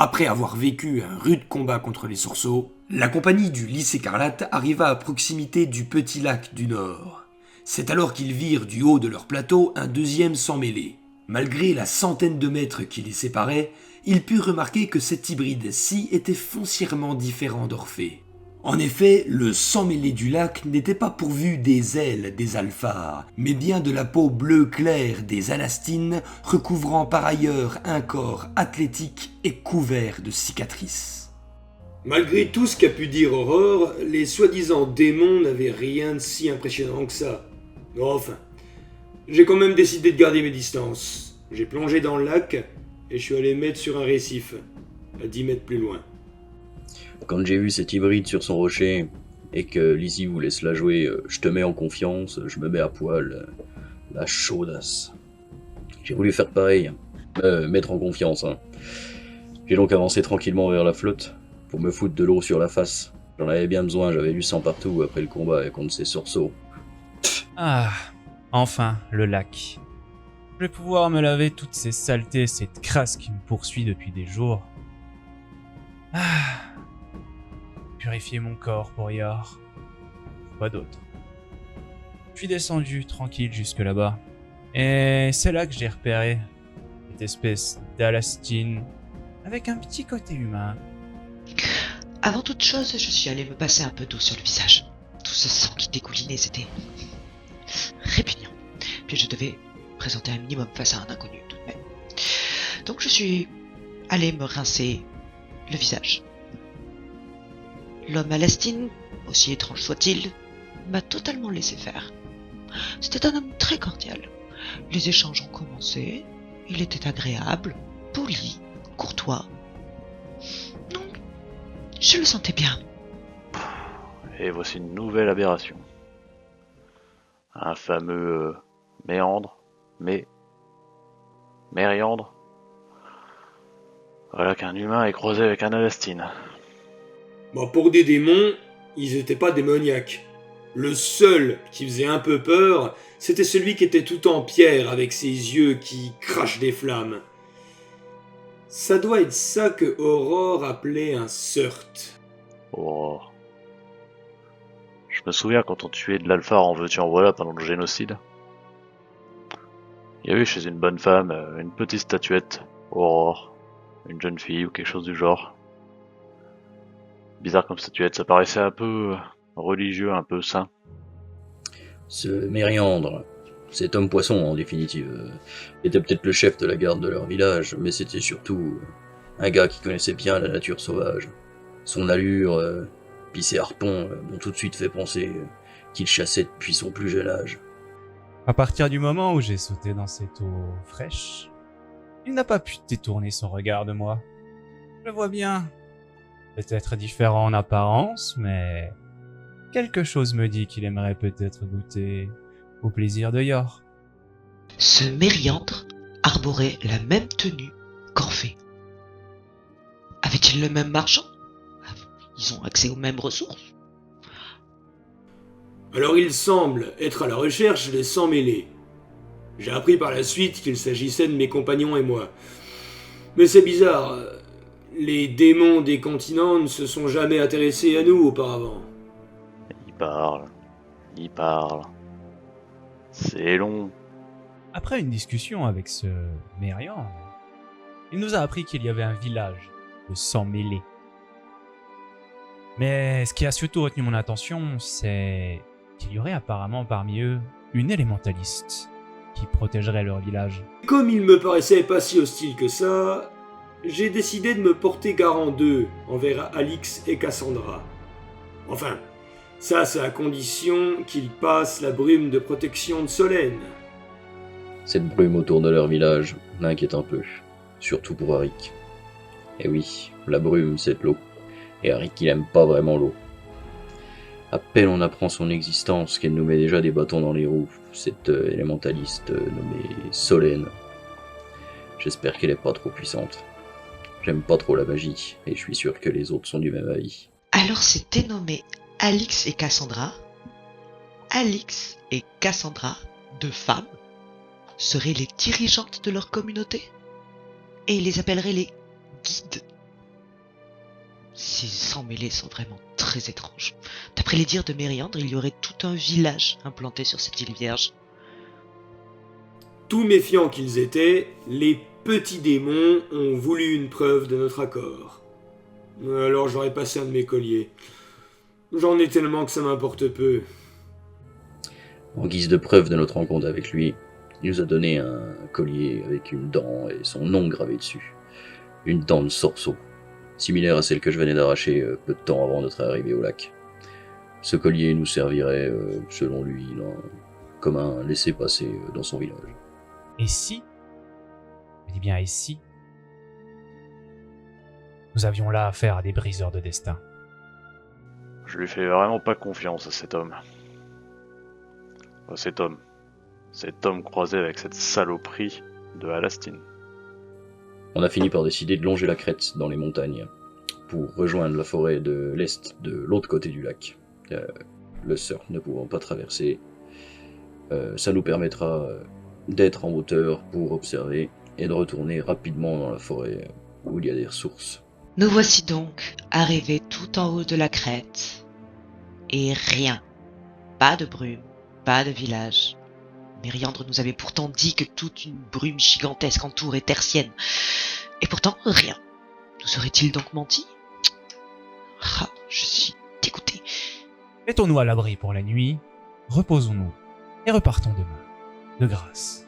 Après avoir vécu un rude combat contre les Sorceaux, la compagnie du Lys Écarlate arriva à proximité du petit lac du Nord. C'est alors qu'ils virent du haut de leur plateau un deuxième sang mêlé. Malgré la centaine de mètres qui les séparaient, ils purent remarquer que cet hybride-ci était foncièrement différent d'Orphée. En effet, le sang mêlé du lac n'était pas pourvu des ailes des alphars, mais bien de la peau bleu clair des alastines, recouvrant par ailleurs un corps athlétique et couvert de cicatrices. Malgré tout ce qu'a pu dire Aurore, les soi-disant démons n'avaient rien de si impressionnant que ça. Enfin, j'ai quand même décidé de garder mes distances. J'ai plongé dans le lac et je suis allé mettre sur un récif, à 10 mètres plus loin. Quand j'ai vu cet hybride sur son rocher et que Lizzie voulait se la jouer, je te mets en confiance, je me mets à poil, la chaudasse. J'ai voulu faire pareil, mettre en confiance. Hein. J'ai donc avancé tranquillement vers la flotte pour me foutre de l'eau sur la face. J'en avais bien besoin, j'avais du sang partout après le combat contre ces sorceaux. Ah, enfin, le lac. Je vais pouvoir me laver toutes ces saletés, cette crasse qui me poursuit depuis des jours. Ah, purifier mon corps pour Yor. Quoi d'autre. Je suis descendu tranquille jusque là-bas. Et c'est là que j'ai repéré cette espèce d'Alastine avec un petit côté humain. Avant toute chose, je suis allé me passer un peu d'eau sur le visage. Tout ce sang qui dégoulinait, c'était répugnant. Puis je devais présenter un minimum face à un inconnu tout de même. Donc je suis allé me rincer le visage. L'homme Alastine, aussi étrange soit-il, m'a totalement laissé faire. C'était un homme très cordial. Les échanges ont commencé. Il était agréable, poli, courtois. Non, je le sentais bien. Et voici une nouvelle aberration. Un fameux méandre, mériandre. Voilà qu'un humain est croisé avec un Alastine. Bon, pour des démons, ils étaient pas démoniaques. Le seul qui faisait un peu peur, c'était celui qui était tout en pierre avec ses yeux qui crachent des flammes. Ça doit être ça que Aurore appelait un Surt. Oh. Je me souviens quand on tuait de l'alpha en veux-tu en voilà pendant le génocide. Il y avait chez une bonne femme une petite statuette, Aurore, une jeune fille ou quelque chose du genre. Bizarre comme statuette, ça paraissait un peu religieux, un peu saint. Ce Mériandre, cet homme poisson en définitive, était peut-être le chef de la garde de leur village, mais c'était surtout un gars qui connaissait bien la nature sauvage. Son allure, puis ses harpons m'ont tout de suite fait penser qu'il chassait depuis son plus jeune âge. À partir du moment où j'ai sauté dans cette eau fraîche, il n'a pas pu détourner son regard de moi. Je le vois bien. Peut-être différent en apparence, mais quelque chose me dit qu'il aimerait peut-être goûter au plaisir de Yor. Ce mériandre arborait la même tenue qu'Orphée. Avait-il le même argent? Ils ont accès aux mêmes ressources? Alors il semble être à la recherche des sangs mêlés. J'ai appris par la suite qu'il s'agissait de mes compagnons et moi. Mais c'est bizarre, les démons des continents ne se sont jamais intéressés à nous auparavant. Il parle. C'est long. Après une discussion avec ce Mérian, il nous a appris qu'il y avait un village de sang mêlé. Mais ce qui a surtout retenu mon attention, c'est qu'il y aurait apparemment parmi eux une élémentaliste qui protégerait leur village. Comme il me paraissait pas si hostile que ça, j'ai décidé de me porter garant d'eux envers Alix et Cassandra. Enfin, ça c'est à condition qu'ils passent la brume de protection de Solène. Cette brume autour de leur village m'inquiète un peu, surtout pour Arik. Et oui, la brume c'est de l'eau, et Arik il aime pas vraiment l'eau. À peine on apprend son existence qu'elle nous met déjà des bâtons dans les roues, cette élémentaliste nommée Solène. J'espère qu'elle est pas trop puissante. J'aime pas trop la magie, et je suis sûr que les autres sont du même avis. Alors c'est dénommé Alix et Cassandra. Alix et Cassandra, deux femmes, seraient les dirigeantes de leur communauté. Et ils les appelleraient les guides. Ces sans-mêlés sont vraiment très étranges. D'après les dires de Mériandre, il y aurait tout un village implanté sur cette île vierge. Tout méfiants qu'ils étaient, les petits démons ont voulu une preuve de notre accord. Alors j'aurais passé un de mes colliers. J'en ai tellement que ça m'importe peu. En guise de preuve de notre rencontre avec lui, il nous a donné un collier avec une dent et son nom gravé dessus. Une dent de sorceau, similaire à celle que je venais d'arracher peu de temps avant notre arrivée au lac. Ce collier nous servirait, selon lui, comme un laissez-passer dans son village. Et si, je dis bien et si, nous avions là affaire à des briseurs de destin? Je lui fais vraiment pas confiance à cet homme. Cet homme croisé avec cette saloperie de Alastine. On a fini par décider de longer la crête dans les montagnes pour rejoindre la forêt de l'est de l'autre côté du lac. Le surf ne pouvant pas traverser, ça nous permettra d'être en hauteur pour observer et de retourner rapidement dans la forêt où il y a des ressources. Nous voici donc arrivés tout en haut de la crête. Et rien. Pas de brume, pas de village. Mériandre nous avait pourtant dit que toute une brume gigantesque entourait Tertienne. Et pourtant, rien. Nous aurait-il donc menti? Ah, je suis dégoûté. Mettons-nous à l'abri pour la nuit, reposons-nous et repartons demain, de grâce.